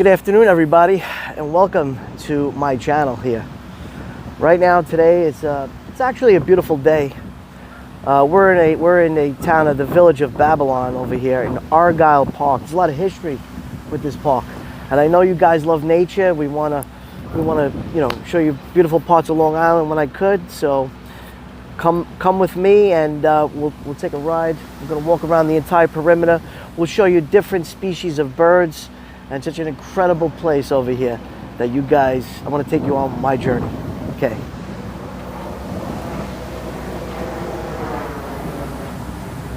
Good afternoon, everybody, and welcome to my channel here. Right now, today it's actually a beautiful day. We're in a town of the village of Babylon over here in Argyle Park. There's a lot of history with this park, and I know you guys love nature. We wanna show you beautiful parts of Long Island when I could. So come with me, and we'll take a ride. We're gonna walk around the entire perimeter. We'll show you different species of birds. And such an incredible place over here that you guys, I want to take you on my journey. Okay.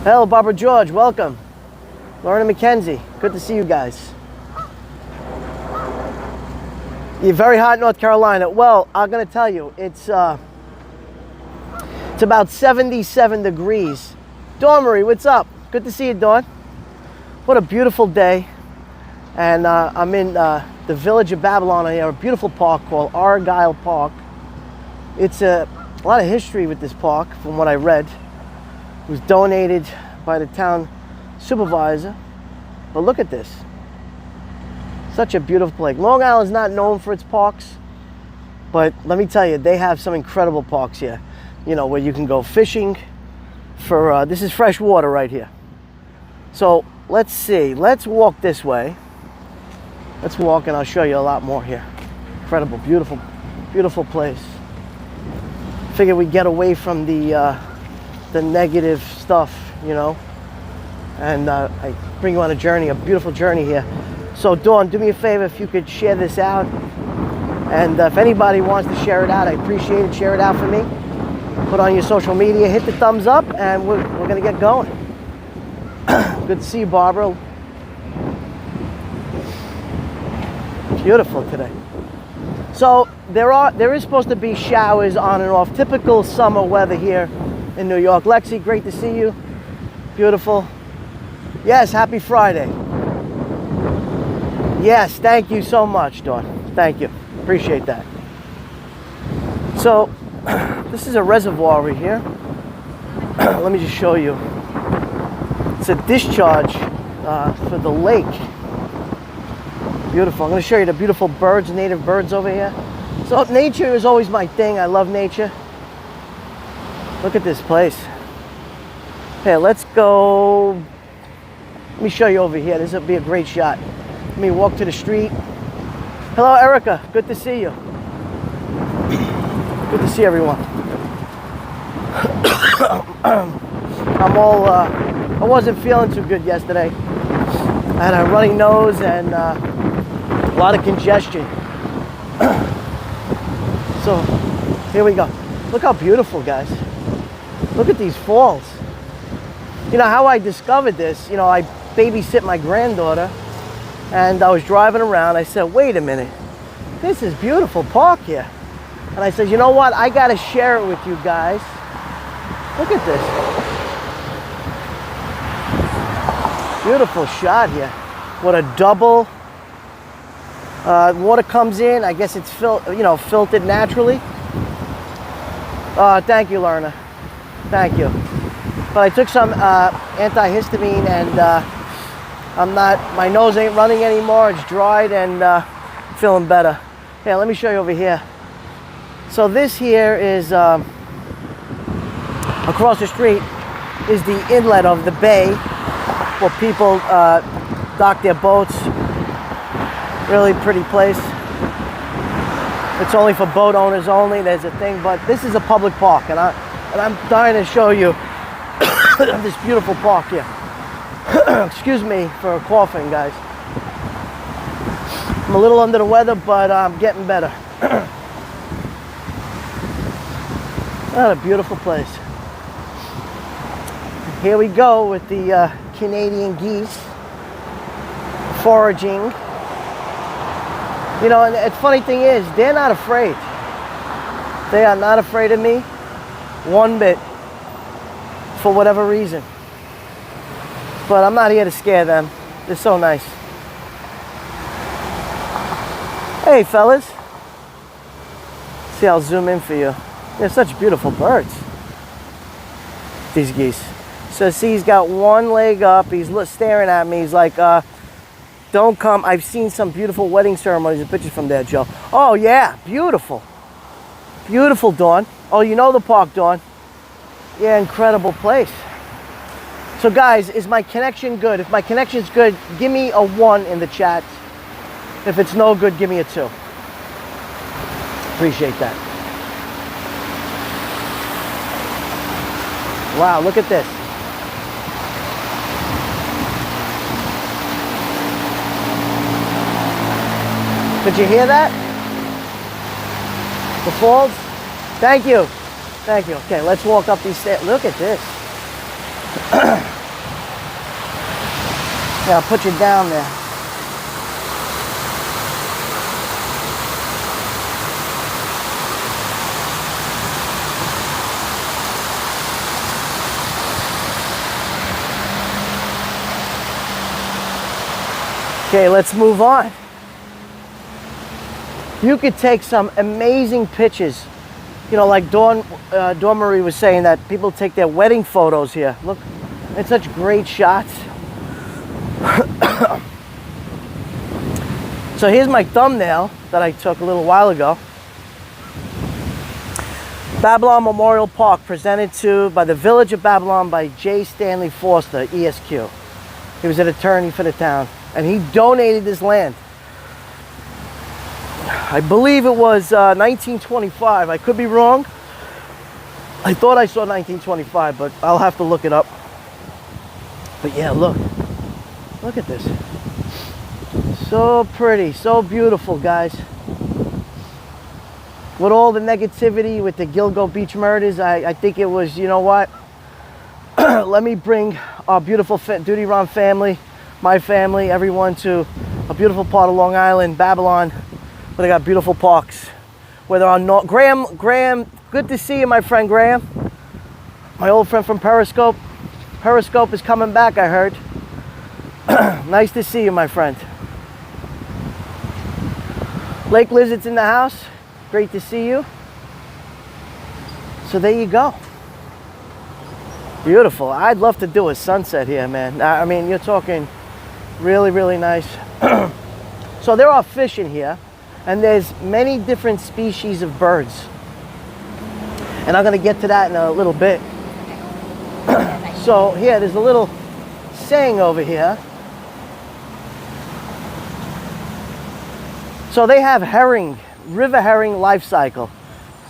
Hello, Barbara George, welcome. Lauren and McKenzie, good to see you guys. You're very hot in North Carolina. Well, I'm going to tell you, it's about 77 degrees. Dawn Marie, what's up? Good to see you, Dawn. What a beautiful day. And I'm in the village of Babylon here, a beautiful park called Argyle Park. It's a lot of history with this park, from what I read. It was donated by the town supervisor. But look at this. Such a beautiful place. Long Island's not known for its parks, but let me tell you, they have some incredible parks here. You know, where you can go fishing for, this is fresh water right here. So let's see, let's walk this way. Let's walk and I'll show you a lot more here. Incredible, beautiful, beautiful place. Figure we get away from the negative stuff, you know. And I bring you on a journey, a beautiful journey here. So Dawn, do me a favor if you could share this out. And if anybody wants to share it out, I appreciate it. Share it out for me. Put on your social media, hit the thumbs up, and we're gonna get going. Good to see you, Barbara. Beautiful today. So there is supposed to be showers on and off, typical summer weather here in New York. Lexi, great to see you. Beautiful. Yes, happy Friday. Yes, thank you so much, Dawn. Thank you. Appreciate that. So this is a reservoir over here. Let me just show you. It's a discharge for the lake. Beautiful. I'm going to show you the beautiful birds, native birds over here. So nature is always my thing. I love nature. Look at this place. Here, let's go. Let me show you over here. This will be a great shot. Let me walk to the street. Hello, Erica. Good to see you. Good to see everyone. I wasn't feeling too good yesterday. I had a runny nose and a lot of congestion. So here we go. Look how beautiful, guys. Look at these falls. You know how I discovered this? You know, I babysit my granddaughter, and I was driving around. I said, wait a minute, this is beautiful park here. And I said, you know what? I got to share it with you guys. Look at this. Beautiful shot here. What a double. Water comes in. I guess it's filtered naturally. Thank you, Lorna. Thank you. But I took some antihistamine, and my nose ain't running anymore. It's dried and feeling better. Here, let me show you over here. So this here is across the street is the inlet of the bay where people dock their boats. Really pretty place. It's only for boat owners only. There's a thing, but this is a public park, and I'm dying to show you this beautiful park here. Excuse me for coughing, guys. I'm a little under the weather, but I'm getting better. What a beautiful place. Here we go with the Canadian geese foraging. You know, and the funny thing is, they're not afraid. They are not afraid of me one bit, for whatever reason. But I'm not here to scare them. They're so nice. Hey, fellas. See, I'll zoom in for you. They're such beautiful birds, these geese. So see, he's got one leg up. He's staring at me. He's like, Don't come. I've seen some beautiful wedding ceremonies and pictures from there, Joe. Oh, yeah. Beautiful. Beautiful, Dawn. Oh, you know the park, Dawn. Yeah, incredible place. So, guys, is my connection good? If my connection's good, give me a 1 in the chat. If it's no good, give me a 2. Appreciate that. Wow, look at this. Did you hear that? The falls? Thank you. Thank you. Okay, let's walk up these stairs. Look at this. Yeah, I'll put you down there. Okay, let's move on. You could take some amazing pictures. You know, like Dawn Marie was saying that people take their wedding photos here. Look, it's such great shots. So here's my thumbnail that I took a little while ago. Babylon Memorial Park, presented to by the Village of Babylon by J. Stanley Forster, ESQ. He was an attorney for the town, and he donated this land. I believe it was 1925. I could be wrong. I thought I saw 1925, but I'll have to look it up. But yeah, look at this. So pretty, so beautiful, guys. With all the negativity with the Gilgo Beach murders, I think it was, you know what? Let me bring our beautiful Duty Run family, my family, everyone to a beautiful part of Long Island, Babylon, where they got beautiful parks. Where there are no Graham, good to see you, my friend Graham. My old friend from Periscope. Periscope is coming back, I heard. Nice to see you, my friend. Lake Lizard's in the house. Great to see you. So there you go. Beautiful. I'd love to do a sunset here, man. I mean, you're talking really, really nice. So there are fish in here, and there's many different species of birds. And I'm going to get to that in a little bit. So here, there's a little saying over here. So they have herring, river herring life cycle.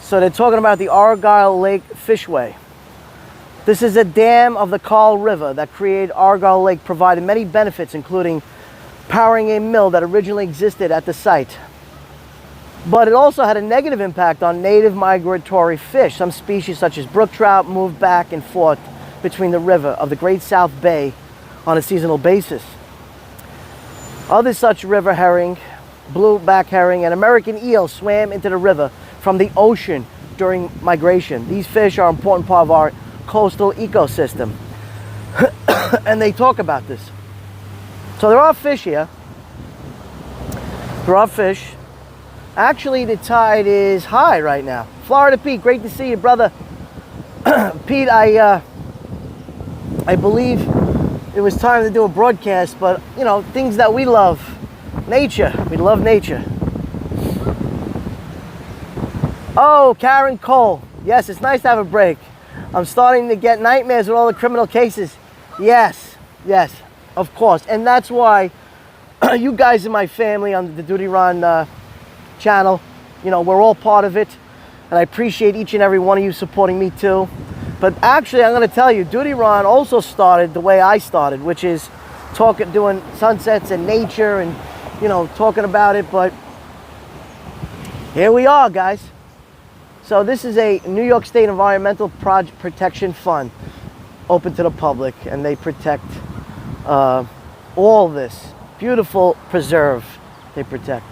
So they're talking about the Argyle Lake Fishway. This is a dam of the Carll River that created Argyle Lake, provided many benefits, including powering a mill that originally existed at the site. But it also had a negative impact on native migratory fish. Some species such as brook trout moved back and forth between the river of the Great South Bay on a seasonal basis. Other such river herring, blueback herring, and American eel swam into the river from the ocean during migration. These fish are an important part of our coastal ecosystem. And they talk about this. So there are fish here. There are fish. Actually, the tide is high right now. Florida Pete, great to see you, brother. Pete, I believe it was time to do a broadcast, but you know, things that we love. Nature. We love nature. Oh, Karen Cole. Yes, it's nice to have a break. I'm starting to get nightmares with all the criminal cases. Yes, yes, of course. And that's why you guys in my family on the Duty Run channel, you know, we're all part of it. And I appreciate each and every one of you supporting me too. But actually, I'm going to tell you, Duty Run also started the way I started, which is doing sunsets and nature and, you know, talking about it. But here we are, guys. So this is a New York State Environmental Protection Fund, open to the public, and they protect all this beautiful preserve they protect.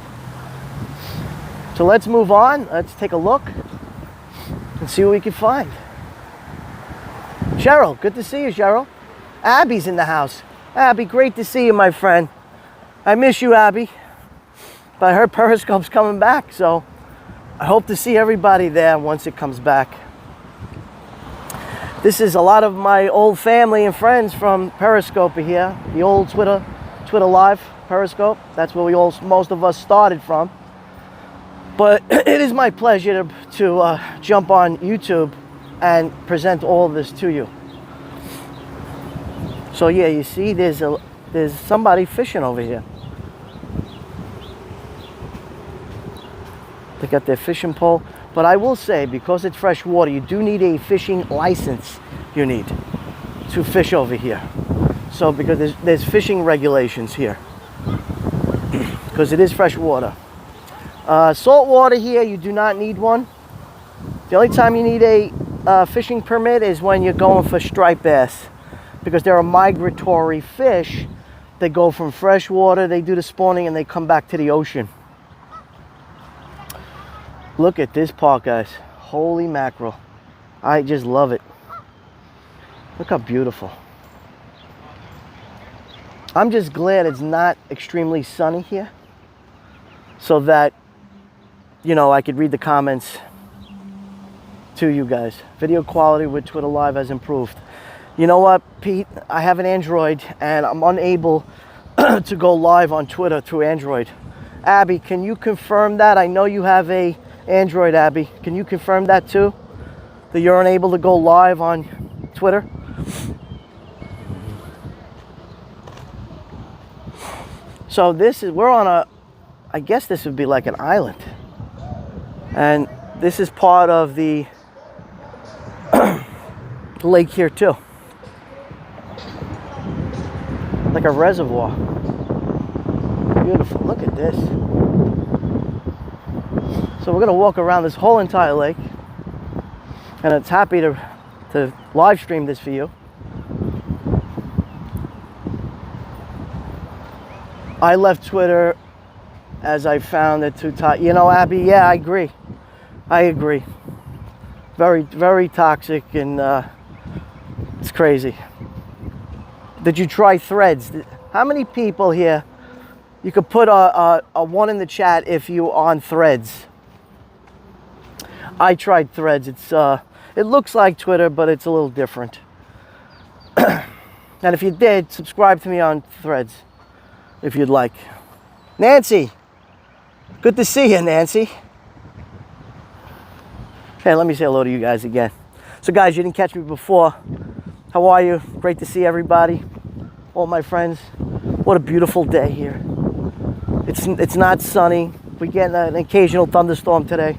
So let's move on. Let's take a look and see what we can find. Cheryl, good to see you, Cheryl. Abby's in the house. Abby, great to see you, my friend. I miss you, Abby. But I heard Periscope's coming back, so I hope to see everybody there once it comes back. This is a lot of my old family and friends from Periscope here, the old Twitter Live. Periscope. That's where most of us started from. But it is my pleasure to jump on YouTube and present all of this to you. So yeah, you see there's somebody fishing over here. They got their fishing pole. But I will say, because it's fresh water, you do need a fishing license you need to fish over here. So because there's fishing regulations here. Because it is fresh water. Salt water here, you do not need one. The only time you need a fishing permit is when you're going for striped bass, because they're a migratory fish. They go from fresh water, they do the spawning, and they come back to the ocean. Look at this park, guys. Holy mackerel. I just love it. Look how beautiful. I'm just glad it's not extremely sunny here, so that, you know, I could read the comments to you guys. Video quality with Twitter Live has improved. You know what, Pete? I have an Android and I'm unable to go live on Twitter through Android. Abby, can you confirm that? I know you have a Android, Abby. Can you confirm that too? That you're unable to go live on Twitter? So we're on a, I guess this would be like an island. And this is part of the lake here too. Like a reservoir. Beautiful, look at this. So we're gonna walk around this whole entire lake. And it's happy to live stream this for you. I left Twitter as I found it too toxic. You know, Abby, yeah, I agree. I agree. Very, very toxic, and it's crazy. Did you try Threads? How many people here? You could put a one in the chat if you on Threads. I tried Threads. It looks like Twitter, but it's a little different. And if you did, subscribe to me on Threads if you'd like. Nancy, good to see you, Nancy. Hey, let me say hello to you guys again. So guys, you didn't catch me before. How are you? Great to see everybody, all my friends. What a beautiful day here. It's not sunny. We get an occasional thunderstorm today.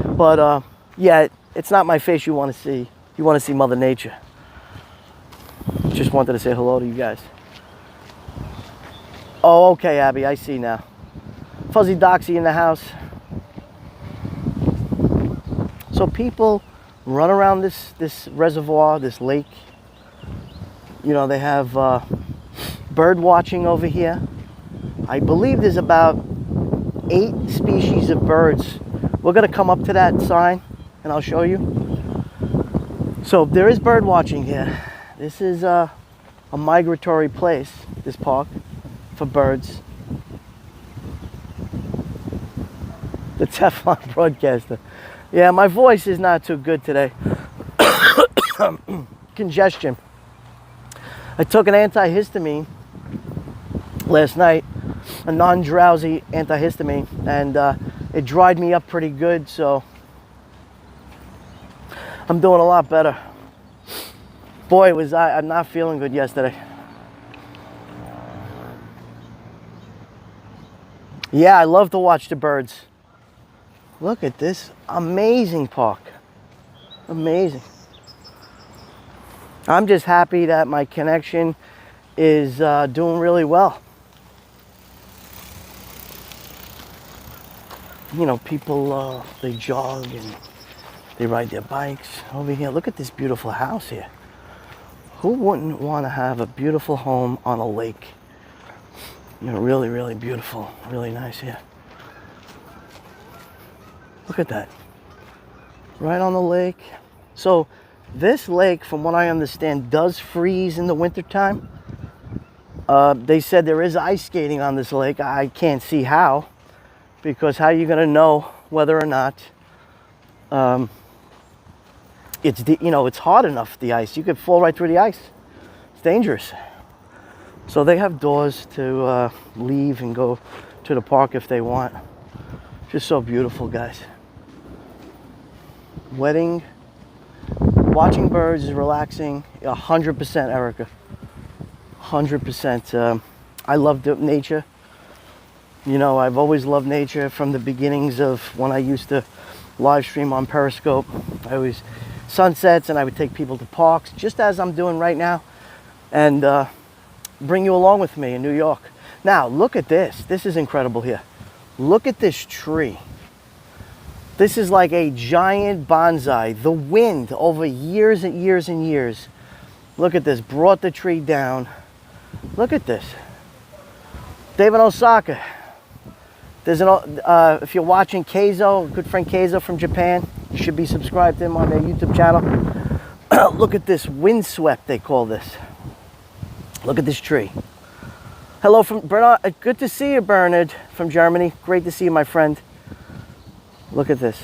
But yeah, it's not my face you want to see. You want to see Mother Nature. Just wanted to say hello to you guys. Oh, okay, Abby, I see now. Fuzzy Doxy in the house. So people run around this reservoir, this lake. You know, they have bird watching over here. I believe there's about 8 species of birds. We're gonna come up to that sign and I'll show you. So there is bird watching here. This is a migratory place, this park, for birds. The Teflon broadcaster. Yeah, my voice is not too good today. Congestion. I took an antihistamine last night, a non-drowsy antihistamine, and it dried me up pretty good, so I'm doing a lot better. Boy, I'm not feeling good yesterday. Yeah, I love to watch the birds. Look at this amazing park. Amazing. I'm just happy that my connection is doing really well. You know, people, they jog and they ride their bikes over here. Look at this beautiful house here. Who wouldn't want to have a beautiful home on a lake? You know, really, really beautiful, really nice here. Look at that. Right on the lake. So this lake, from what I understand, does freeze in the wintertime. They said there is ice skating on this lake. I can't see how, because how are you going to know whether or not it's hard enough, the ice. You could fall right through the ice. It's dangerous. So they have doors to leave and go to the park if they want. Just so beautiful, guys. Watching birds is relaxing. 100%, Erica. 100%. I love nature. You know, I've always loved nature from the beginnings of when I used to live stream on Periscope. I always sunsets, and I would take people to parks, just as I'm doing right now, and bring you along with me in New York. Now, look at this. This is incredible here. Look at this tree. This is like a giant bonsai. The wind over years and years and years. Look at this. Brought the tree down. Look at this. David Osaka. There's if you're watching Keizo, good friend Keizo from Japan, you should be subscribed to him on their YouTube channel. Look at this windswept, they call this. Look at this tree. Hello from Bernard. Good to see you, Bernard from Germany. Great to see you, my friend. Look at this.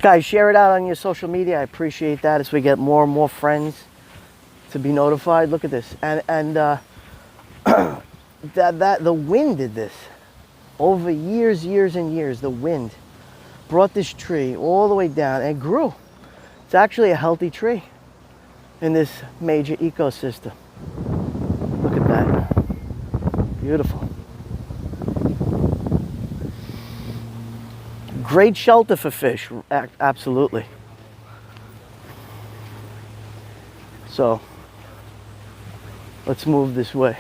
Guys, share it out on your social media. I appreciate that as we get more and more friends to be notified. Look at this. And the wind did this. Over years and years, the wind brought this tree all the way down and grew. It's actually a healthy tree in this major ecosystem. Look at that. Beautiful. Great shelter for fish, absolutely. So, let's move this way.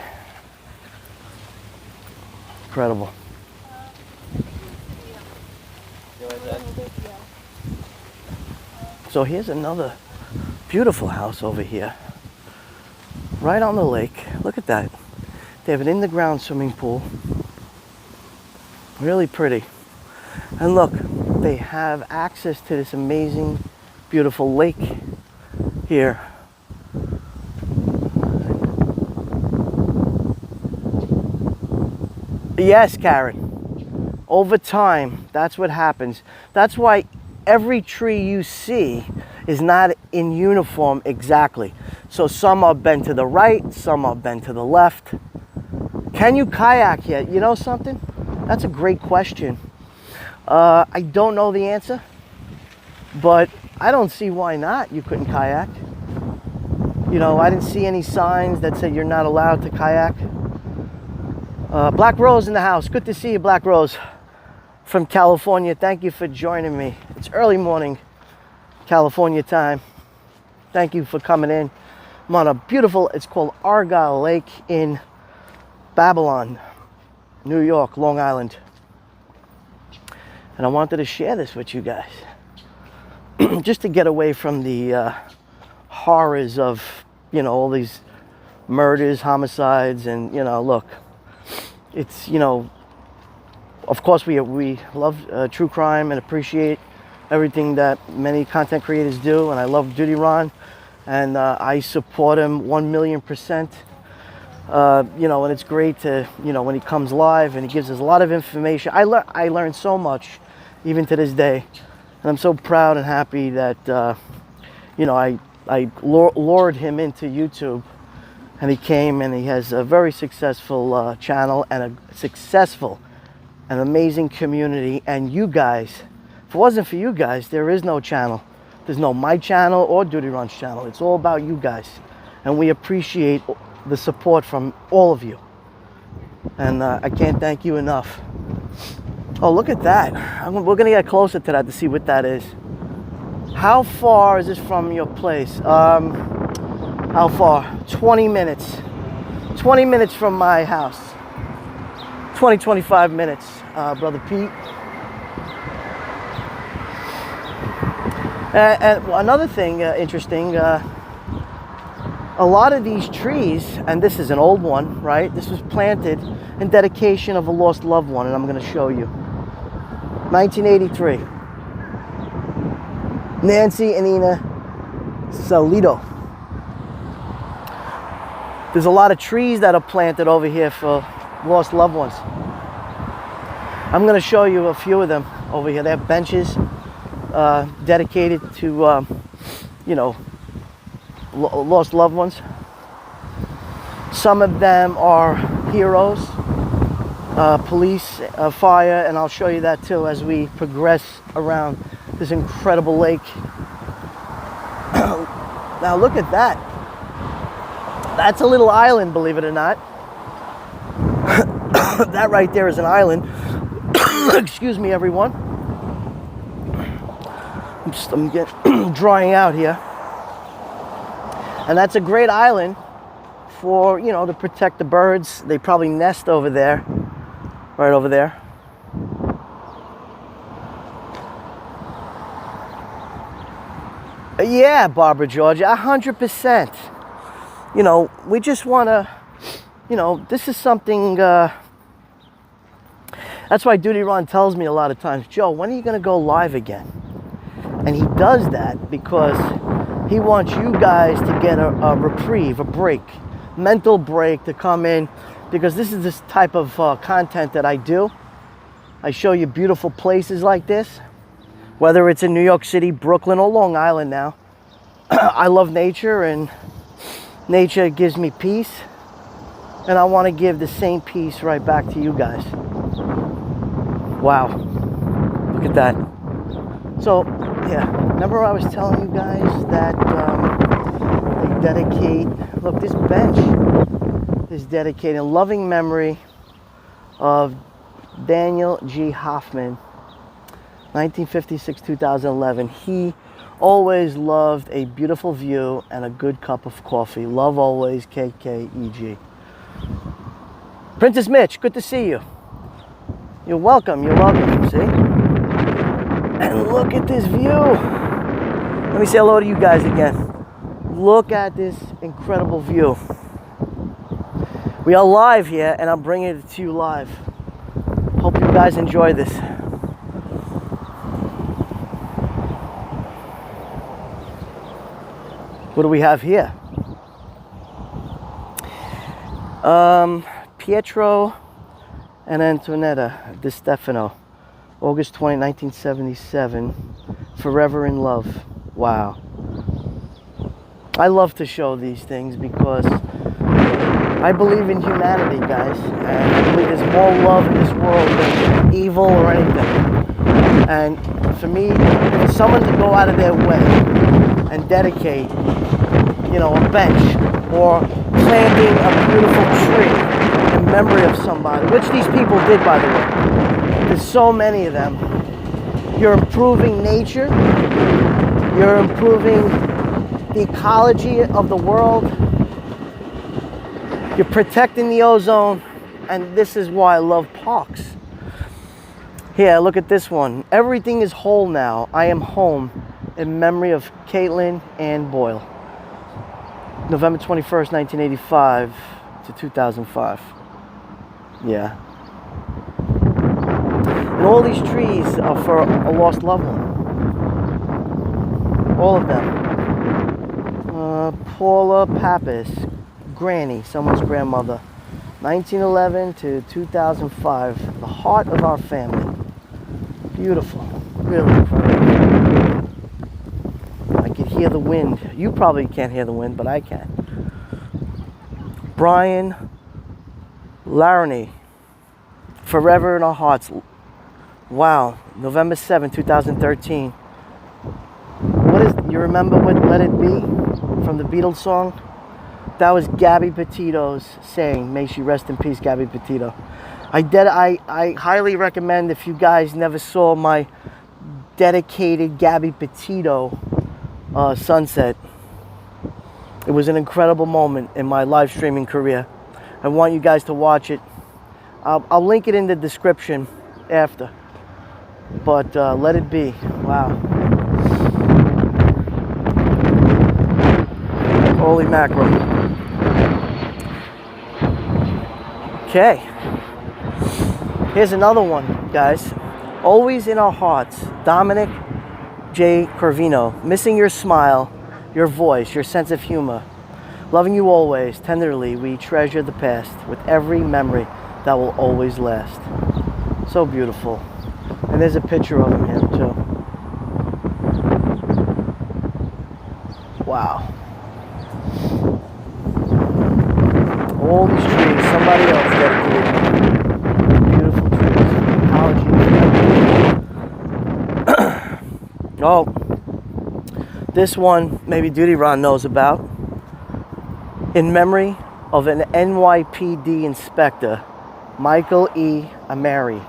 Incredible. So here's another beautiful house over here, right on the lake. Look at that. They have an in-the-ground swimming pool. Really pretty. And look, they have access to this amazing, beautiful lake here. Yes, Karen. Over time, that's what happens. That's why every tree you see is not in uniform exactly. So some are bent to the right, some are bent to the left. Can you kayak yet? You know something? That's a great question. I don't know the answer, but I don't see why not. You couldn't kayak. You know, I didn't see any signs that said you're not allowed to kayak. Black Rose in the house. Good to see you, Black Rose from California. Thank you for joining me. It's early morning California time. Thank you for coming in. I'm on a beautiful, it's called Argyle Lake in Babylon, New York, Long Island. And I wanted to share this with you guys. Just to get away from the horrors of, you know, all these murders, homicides, and, you know, look, it's, you know, of course we love true crime and appreciate everything that many content creators do, and I love Duty Ron, and I support him 1,000,000%. You know, and it's great to, you know, when he comes live and he gives us a lot of information. I learned so much, even to this day, and I'm so proud and happy that, you know, I lured him into YouTube, and he came, and he has a very successful channel and a successful and amazing community. And you guys, if it wasn't for you guys, there is no channel. There's no my channel or Duty Ron's channel. It's all about you guys, and we appreciate the support from all of you, and I can't thank you enough. Oh, look at that. We're gonna get closer to that to see what that is. How far is this from your place? How far? 20 minutes. 20 minutes from my house. 25 minutes, Brother Pete. And another thing interesting, a lot of these trees, and this is an old one, right? This was planted in dedication of a lost loved one, and I'm going to show you. 1983. Nancy and Ina Salido. There's a lot of trees that are planted over here for lost loved ones. I'm going to show you a few of them over here. They have benches dedicated to, you know, lost loved ones. Some of them are heroes, police, fire, and I'll show you that too as we progress around this incredible lake. Now look at that. That's a little island, believe it or not. That right there is an island. Excuse me, everyone. I'm getting drying out here. And that's a great island for, you know, to protect the birds. They probably nest over there, right over there. Yeah, Barbara Georgia, 100%. You know, we just want to, you know, this is something, that's why Duty Ron tells me a lot of times, Joe, when are you going to go live again? And he does that because he wants you guys to get a reprieve, a break, mental break to come in, because this is this type of content that I do. I show you beautiful places like this, whether it's in New York City, Brooklyn, or Long Island now. I love nature, and nature gives me peace, and I want to give the same peace right back to you guys. Wow, look at that. So, yeah, remember I was telling you guys that they dedicate, look, this bench is dedicated in loving memory of Daniel G. Hoffman, 1956-2011. He always loved a beautiful view and a good cup of coffee. Love always, KKEG. Princess Mitch, good to see you. You're welcome, see? And look at this view. Let me say hello to you guys again. Look at this incredible view. We are live here, and I'm bringing it to you live. Hope you guys enjoy this. What do we have here? Pietro and Antonetta Di Stefano, August 20, 1977, Forever in Love. Wow. I love to show these things because I believe in humanity, guys, and I believe there's more love in this world than evil or anything. And for me, for someone to go out of their way and dedicate, you know, a bench or planting a beautiful tree in memory of somebody, which these people did, by the way. There's so many of them. You're improving nature. You're improving the ecology of the world. You're protecting the ozone. And this is why I love parks. Here, look at this one. Everything is whole now. I am home, in memory of Caitlin Ann Boyle. November 21st, 1985 to 2005. Yeah. And all these trees are for a lost loved one. All of them. Paula Pappas, Granny, someone's grandmother. 1911 to 2005. The heart of our family. Beautiful. Really incredible. I can hear the wind. You probably can't hear the wind, but I can. Brian Laramie, Forever in Our Hearts. Wow, November 7, 2013. What is, you remember what Let It Be from the Beatles song? That was Gabby Petito's saying, may she rest in peace, Gabby Petito. I highly recommend, if you guys never saw my dedicated Gabby Petito sunset. It was an incredible moment in my live streaming career. I want you guys to watch it. I'll link it in the description after. But Let It Be. Wow. Holy mackerel. Okay. Here's another one, guys. Always in Our Hearts. Dominic J. Corvino. Missing your smile, your voice, your sense of humor. Loving you always, tenderly, we treasure the past with every memory that will always last. So beautiful. And there's a picture of him here, too. Wow. All these trees, somebody else dedicated. Beautiful trees. Ecology. Oh, this one maybe Duty Ron knows about. In memory of an NYPD inspector, Michael E. Ameri.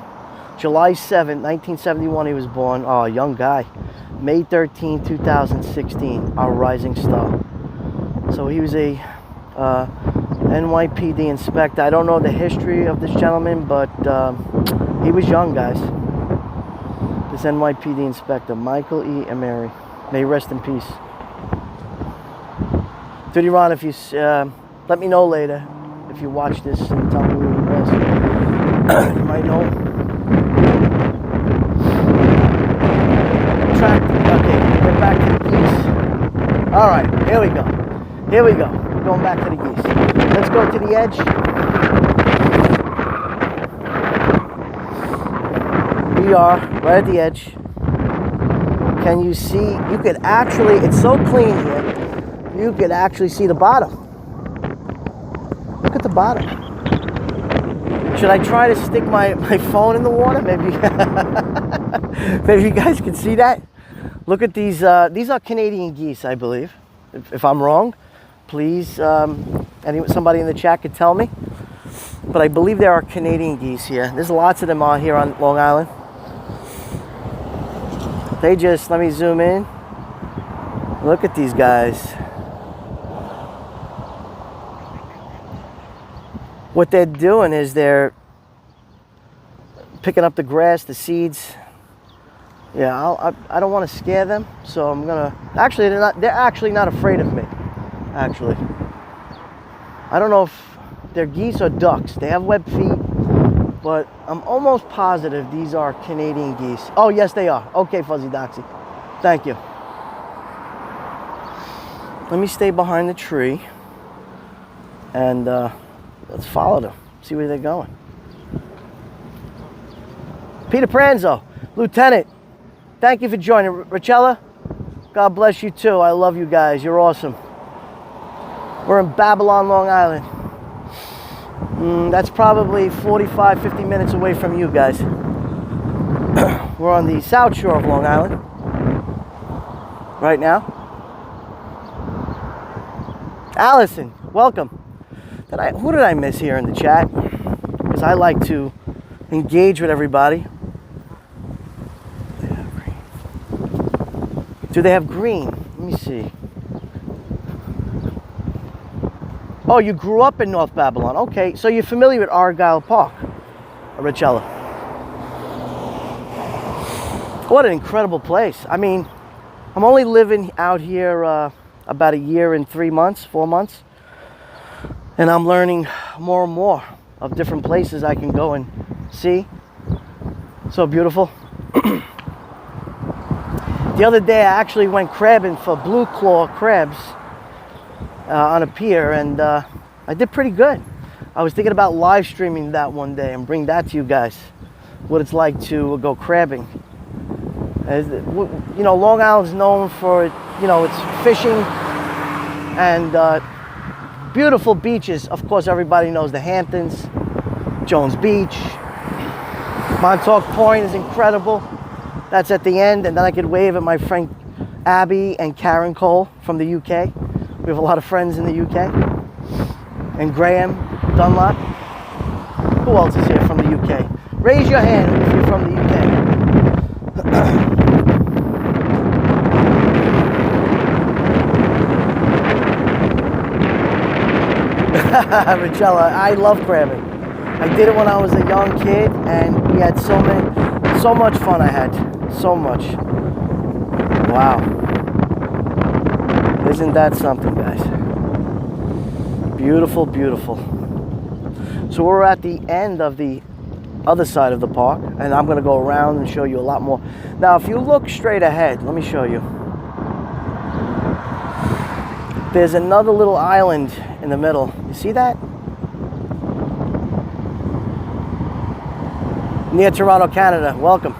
July 7, 1971 he was born. Oh, a young guy. May 13, 2016, our rising star. So he was a NYPD inspector. I don't know the history of this gentleman, but he was young, guys. This NYPD inspector, Michael E. Ameri. May he rest in peace. Duty Ron, if you let me know later if you watch this and tell me who he was. You might know. Okay, get back to the geese. All right, here we go. Here we go. We're going back to the geese. Let's go to the edge. We are right at the edge. Can you see? You could actually, it's so clean here, you could actually see the bottom. Look at the bottom. Should I try to stick my phone in the water? Maybe, maybe you guys can see that. Look at these. These are Canadian geese, I believe. If I'm wrong, please, somebody in the chat could tell me. But I believe there are Canadian geese here. There's lots of them on here on Long Island. They just, let me zoom in. Look at these guys. What they're doing is they're picking up the grass, the seeds. Yeah, I don't want to scare them, so I'm gonna. Actually, they're actually not afraid of me. Actually, I don't know if they're geese or ducks. They have webbed feet, but I'm almost positive these are Canadian geese. Oh, yes, they are. Okay, Fuzzy Doxy. Thank you. Let me stay behind the tree and let's follow them. See where they're going. Peter Pranzo, Lieutenant. Thank you for joining. Richella, God bless you too. I love you guys. You're awesome. We're in Babylon, Long Island. That's probably 45, 50 minutes away from you guys. We're on the south shore of Long Island right now. Allison, welcome. Who did I miss here in the chat? Because I like to engage with everybody. Do they have green? Let me see. Oh, you grew up in North Babylon. Okay, so you're familiar with Argyle Park, Richella. What an incredible place. I mean, I'm only living out here about a year and 4 months. And I'm learning more and more of different places I can go and see. So beautiful. The other day I actually went crabbing for blue claw crabs on a pier, and I did pretty good. I was thinking about live streaming that one day and bring that to you guys, what it's like to go crabbing. You know, Long Island's known for, you know, its fishing and beautiful beaches. Of course, everybody knows the Hamptons, Jones Beach, Montauk Point is incredible. That's at the end, and then I could wave at my friend Abby and Karen Cole from the UK. We have a lot of friends in the UK. And Graham Dunlop. Who else is here from the UK? Raise your hand if you're from the UK. Richella, I love crabbing. I did it when I was a young kid, and we had so much fun. I had so much. Wow. Isn't that something, guys? Beautiful, beautiful. So we're at the end of the other side of the park, and I'm going to go around and show you a lot more. Now, if you look straight ahead, let me show you. There's another little island in the middle. You see that? Near Toronto, Canada. Welcome.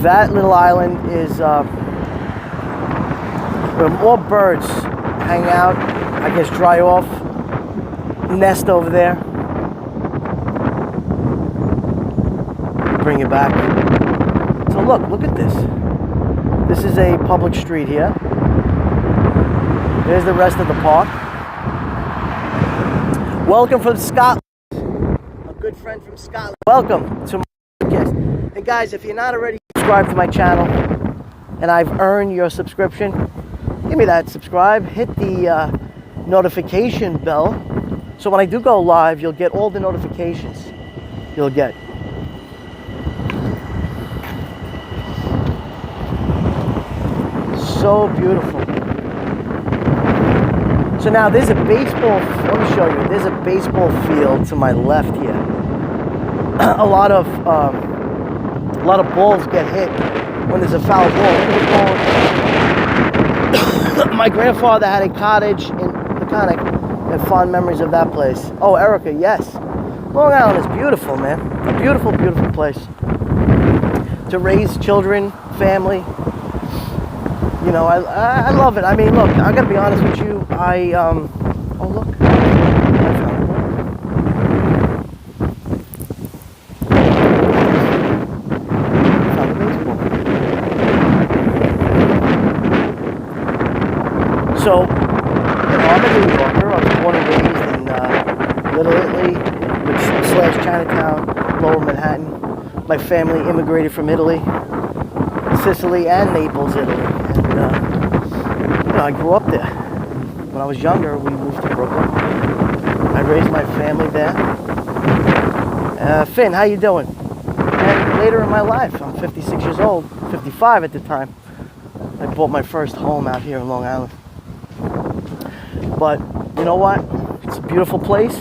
That little island is where more birds hang out I guess, dry off nest over there. Bring it back. So look at this. This is a public street here. There's the rest of the park. Welcome from Scotland. A good friend from Scotland. Welcome to my podcast. Hey guys, if you're not already subscribed to my channel and I've earned your subscription, give me that subscribe. Hit the notification bell. So when I do go live, you'll get all the notifications you'll get. So beautiful. So now there's a baseball, let me show you, there's a baseball field to my left here. A lot of balls get hit when there's a foul ball. My grandfather had a cottage in Mechanic. I have fond memories of that place. Oh, Erica, yes. Long Island is beautiful, man. A beautiful, beautiful place to raise children, family. You know, I love it. I mean, look, I gotta be honest with you. Oh look. Found a baseball. So, you know, I'm a New Yorker. I was born and raised in Little Italy, / Chinatown, Lower Manhattan. My family immigrated from Italy, Sicily, and Naples, Italy. You know, I grew up there. When I was younger, we moved to Brooklyn. I raised my family there. Finn, how you doing? And later in my life, I'm 56 years old, 55 at the time. I bought my first home out here in Long Island. But you know what? It's a beautiful place.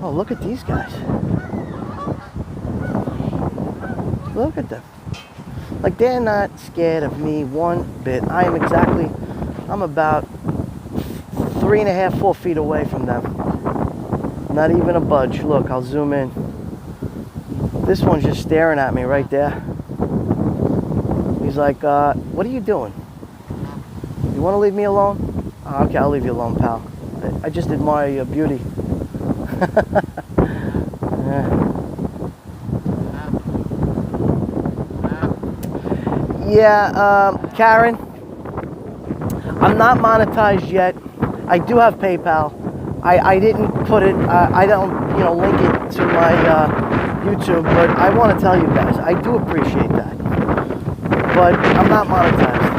Oh, look at these guys. Look at them. Like, they're not scared of me one bit. I'm about 3.5, 4 feet away from them. Not even a budge. Look, I'll zoom in. This one's just staring at me right there. He's like, what are you doing? You want to leave me alone? Oh, okay, I'll leave you alone, pal. I just admire your beauty. Yeah, Karen, I'm not monetized yet. I do have PayPal. I didn't put it, I don't, you know, link it to my YouTube, but I want to tell you guys, I do appreciate that. But I'm not monetized.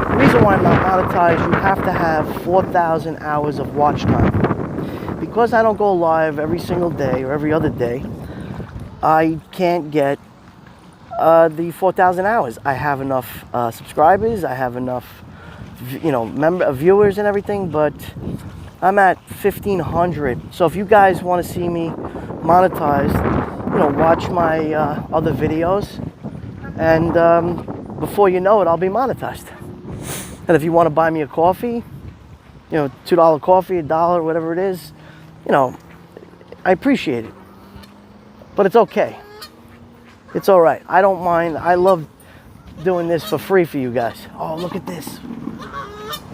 The reason why I'm not monetized, you have to have 4,000 hours of watch time. Because I don't go live every single day or every other day, I can't get the 4,000 hours. I have enough subscribers, I have enough, you know, viewers and everything, but I'm at 1,500. So if you guys want to see me monetized, you know, watch my other videos, and before you know it, I'll be monetized. And if you want to buy me a coffee, you know, $2 coffee, $1, whatever it is, you know, I appreciate it. But it's okay. It's all right. I don't mind. I love doing this for free for you guys. Oh, look at this.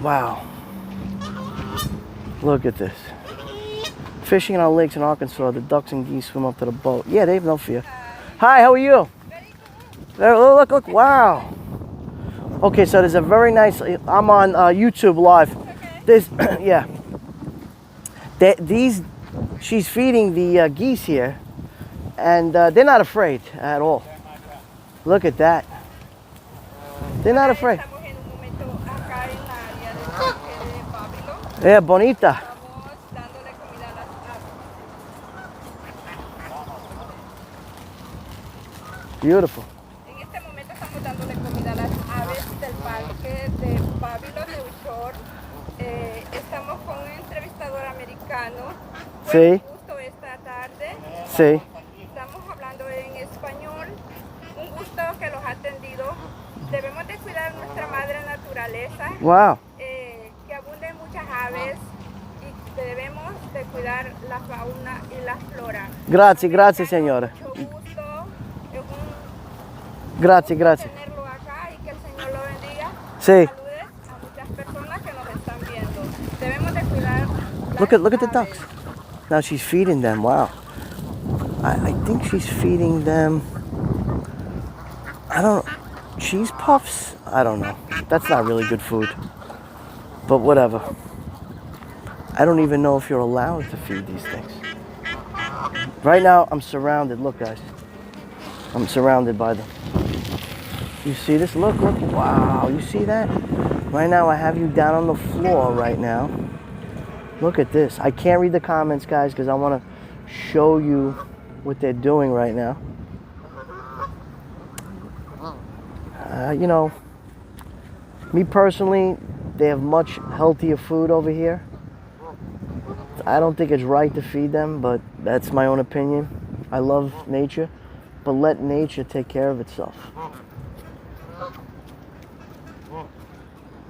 Wow. Look at this. Fishing on lakes in Arkansas. The ducks and geese swim up to the boat. Yeah, they have no fear. Hi, how are you? There, look. Wow. Okay, so there's a very nice, I'm on YouTube live. There's, yeah. She's feeding the geese here. And they're not afraid at all. Look at that. They're not afraid. Yeah, bonita. Beautiful. En este momento estamos dándole comida a las aves del parque de Babylon, New York. Estamos con un entrevistador americano. Sí. Justo esta tarde. Sí. Estamos hablando en español. Un gusto que los ha atendido. Debemos de cuidar nuestra madre naturaleza. Wow. Que abunden muchas aves y debemos de cuidar la fauna y la flora. Gracias, señora. Mucho gusto. Es un Gracias. tenerlo acá y que el Señor lo bendiga. Sí. Saludes a muchas personas que nos están viendo. Look at the ducks. Now she's feeding them. Wow. I think she's feeding them. I don't. Cheese puffs? I don't know. That's not really good food. But whatever. I don't even know if you're allowed to feed these things. Right now, I'm surrounded. Look, guys. I'm surrounded by them. You see this? Look. Wow, you see that? Right now, I have you down on the floor right now. Look at this. I can't read the comments, guys, because I want to show you what they're doing right now. You know, me personally, they have much healthier food over here. I don't think it's right to feed them, but that's my own opinion. I love nature, but let nature take care of itself.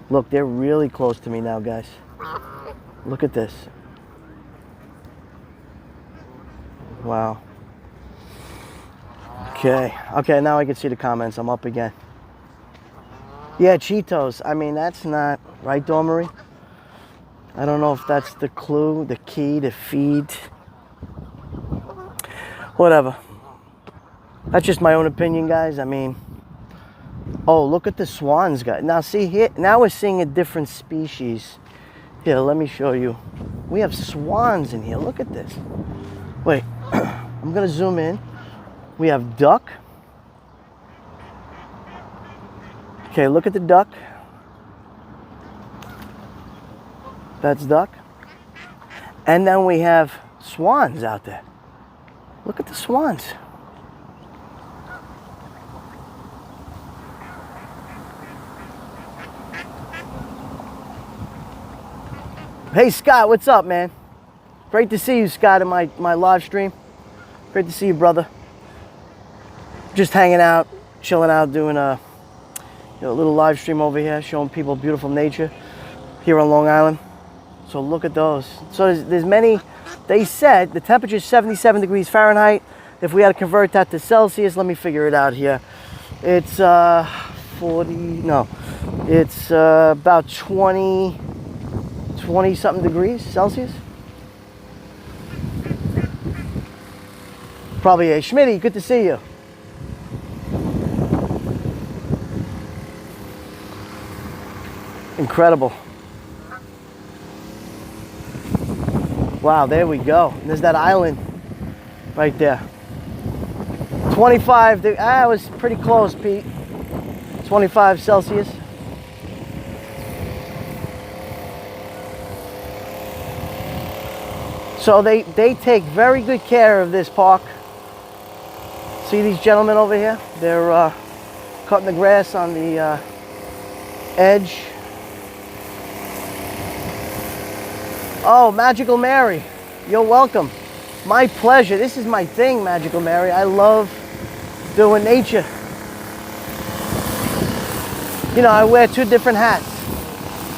Look, they're really close to me now, guys. Look at this. Wow. Okay, now I can see the comments. I'm up again. Yeah, Cheetos. I mean, that's not right, Dormery. I don't know if that's the clue, the key to feed. Whatever. That's just my own opinion, guys. I mean, oh, look at the swans, guys. Now, see here. Now we're seeing a different species. Here, let me show you. We have swans in here. Look at this. Wait, I'm gonna zoom in. We have duck. Okay, look at the duck. That's duck. And then we have swans out there. Look at the swans. Hey Scott, what's up, man? Great to see you, Scott, in my live stream. Great to see you, brother. Just hanging out, chilling out, doing a little live stream over here, showing people beautiful nature here on Long Island. So look at those. So there's many. They said the temperature is 77 degrees Fahrenheit. If we had to convert that to Celsius, let me figure it out here. It's it's about 20 something degrees Celsius. Probably. Schmitty, good to see you. Incredible. Wow, there we go. There's that island right there. 25, it was pretty close, Pete. 25 Celsius. So they take very good care of this park. See these gentlemen over here? They're cutting the grass on the edge. Oh, Magical Mary, you're welcome. My pleasure. This is my thing, Magical Mary. I love doing nature. You know, I wear two different hats.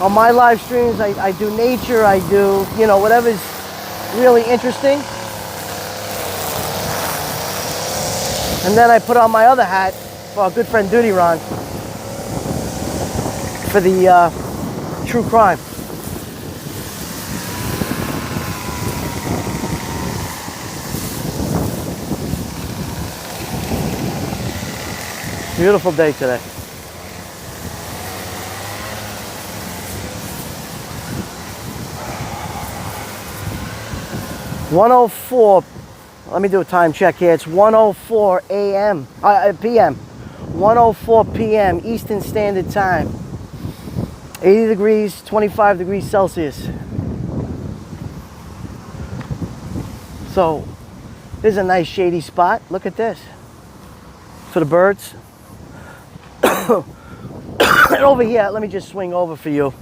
On my live streams, I do nature, I do, whatever's really interesting. And then I put on my other hat for our good friend Duty Ron for the true crime. Beautiful day today. .104. Let me do a time check here. It's 1:04 a.m. p.m. 1:04 p.m. Eastern Standard Time. 80 degrees, 25 degrees Celsius. So, this is a nice shady spot. Look at this. For the birds. And over here, let me just swing over for you.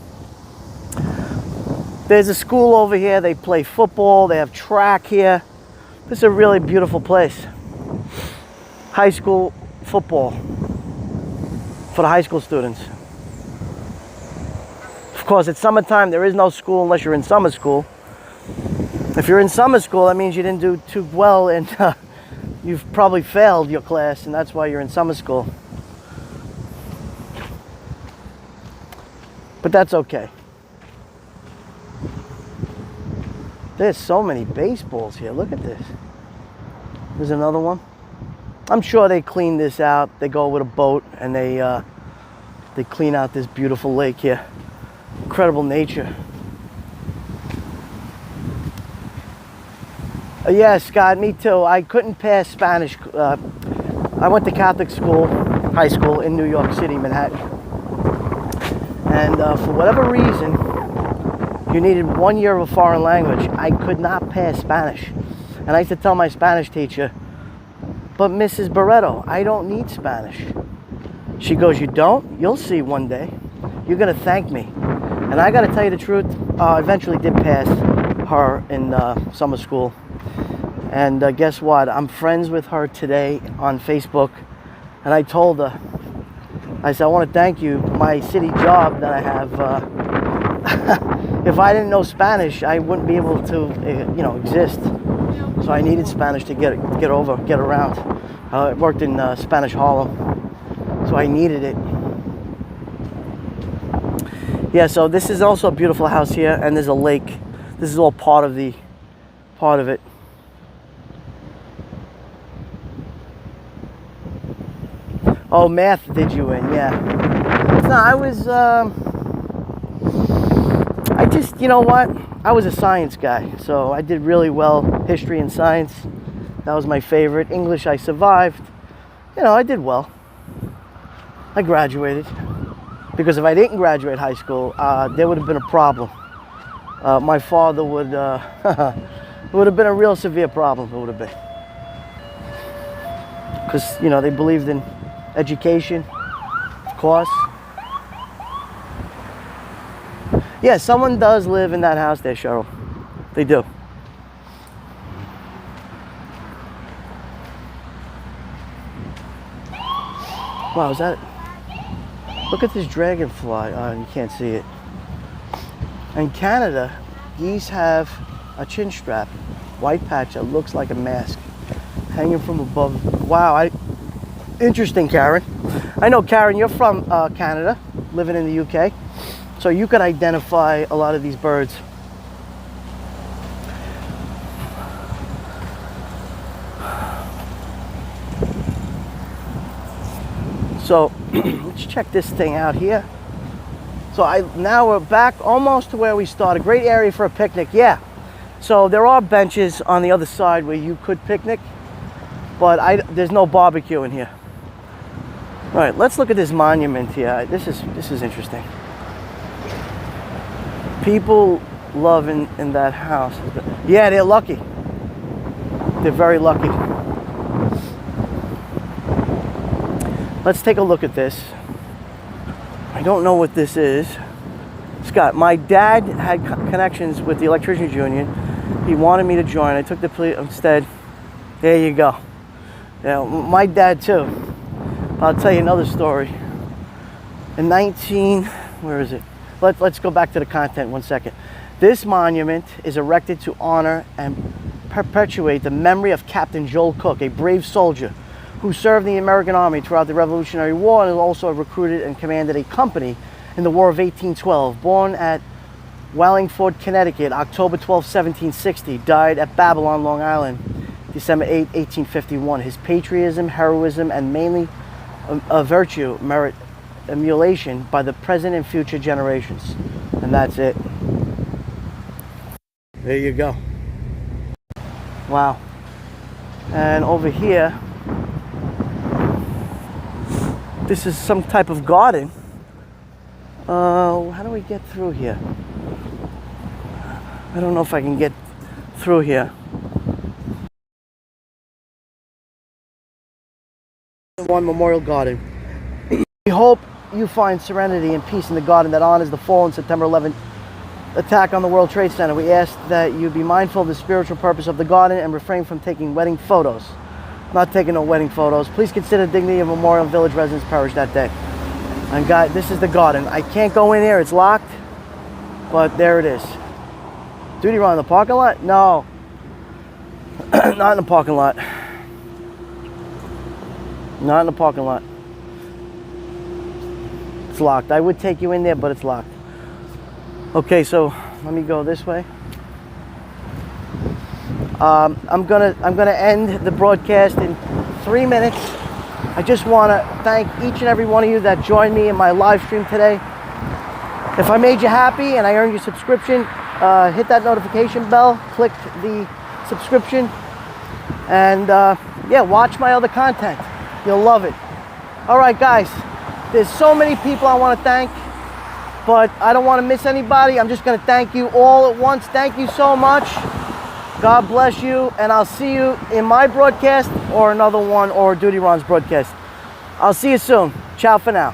There's a school over here. They play football. They have track here. This is a really beautiful place. High school football for the high school students. Of course, it's summertime. There is no school unless you're in summer school. If you're in summer school, that means you didn't do too well and you've probably failed your class, and that's why you're in summer school. But that's okay. There's so many baseballs here. Look at this. There's another one. I'm sure they clean this out. They go with a boat and they clean out this beautiful lake here. Incredible nature. Yeah, Scott, me too. I couldn't pass Spanish. I went to Catholic school, high school in New York City, Manhattan. And for whatever reason, you needed 1 year of a foreign language. I could not pass Spanish. And I used to tell my Spanish teacher, but Mrs. Barreto, I don't need Spanish. She goes, you don't? You'll see one day. You're going to thank me. And I got to tell you the truth, I eventually did pass her in summer school. And guess what? I'm friends with her today on Facebook. And I told her, I said, I want to thank you. My city job that I have, if I didn't know Spanish, I wouldn't be able to, exist. So I needed Spanish to get around. I worked in Spanish Harlem, so I needed it. Yeah, so this is also a beautiful house here, and there's a lake. This is all part of it. Oh, math did you in? Yeah. No, I was. I just, you know what? I was a science guy, so I did really well. History and science, that was my favorite. English, I survived. I did well. I graduated. Because if I didn't graduate high school, there would have been a problem. My father would, it would have been a real severe problem, it would have been. Because, they believed in education, of course. Yeah, someone does live in that house there, Cheryl. They do. Wow, is that... Look at this dragonfly. Oh, you can't see it. In Canada, geese have a chin strap, white patch that looks like a mask, hanging from above. Wow, interesting, Karen. I know, Karen, you're from Canada, living in the UK, so you could identify a lot of these birds. So let's check this thing out here. So now we're back almost to where we started. Great area for a picnic, yeah. So there are benches on the other side where you could picnic, but there's no barbecue in here. All right, let's look at this monument here. This is interesting. People love in that house. Yeah, they're lucky. They're very lucky. Let's take a look at this. I don't know what this is. Scott, my dad had connections with the electricians union. He wanted me to join. I took the plea instead. There you go. My dad too. I'll tell you another story. In where is it? Let's go back to the content 1 second. This monument is erected to honor and perpetuate the memory of Captain Joel Cook, a brave soldier who served in the American Army throughout the Revolutionary War and also recruited and commanded a company in the War of 1812. Born at Wallingford, Connecticut, October 12, 1760, died at Babylon, Long Island, December 8, 1851. His patriotism, heroism, and mainly a virtue merit emulation by the present and future generations. And that's it. There you go. Wow. And over here, this is some type of garden. How do we get through here? I don't know if I can get through here. One Memorial Garden. We hope you find serenity and peace in the garden that honors the fallen September 11th attack on the World Trade Center. We ask that you be mindful of the spiritual purpose of the garden and refrain from taking wedding photos. Not taking no wedding photos. Please consider the dignity of Memorial Village residents perished that day. And guys, this is the garden. I can't go in here, it's locked, but there it is. Duty run in the parking lot? No. Not in the parking lot. Not in the parking lot. It's locked. I would take you in there, but it's locked. Okay, so let me go this way. I'm gonna end the broadcast in 3 minutes. I just want to thank each and every one of you that joined me in my live stream today. If I made you happy and I earned your subscription, hit that notification bell, click the subscription, and yeah, watch my other content. You'll love it. All right, guys, there's so many people I want to thank, but I don't want to miss anybody. I'm just going to thank you all at once. Thank you so much. God bless you, and I'll see you in my broadcast or another one, or Duty Ron's broadcast. I'll see you soon. Ciao for now.